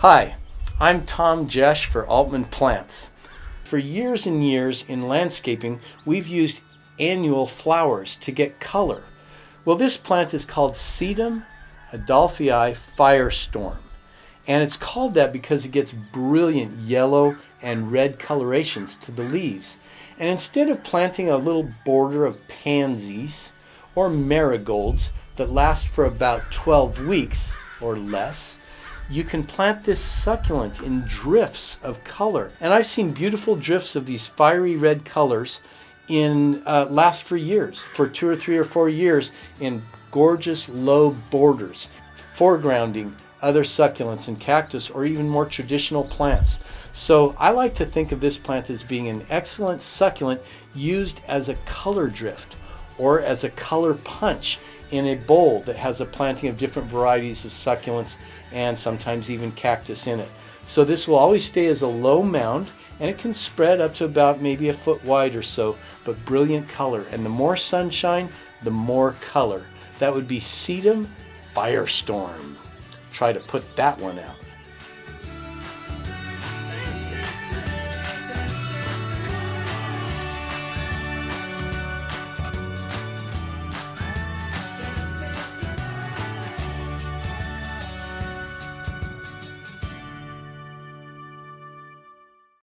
Hi, I'm Tom Jesch for Altman Plants. For years and years in landscaping, we've used annual flowers to get color. Well, this plant is called Sedum adolphi Firestorm. And it's called that because it gets brilliant yellow and red colorations to the leaves. And instead of planting a little border of pansies or marigolds that last for about 12 weeks or less, you can plant this succulent in drifts of color. And I've seen beautiful drifts of these fiery red colors last for years, for 2 or 3 or 4 years, in gorgeous low borders, foregrounding other succulents and cactus or even more traditional plants. So I like to think of this plant as being an excellent succulent used as a color drift or as a color punch in a bowl that has a planting of different varieties of succulents and sometimes even cactus in it. So this will always stay as a low mound, and it can spread up to about maybe a foot wide or so, but brilliant color. And the more sunshine, the more color. That would be Sedum Firestorm. Try to put that one out.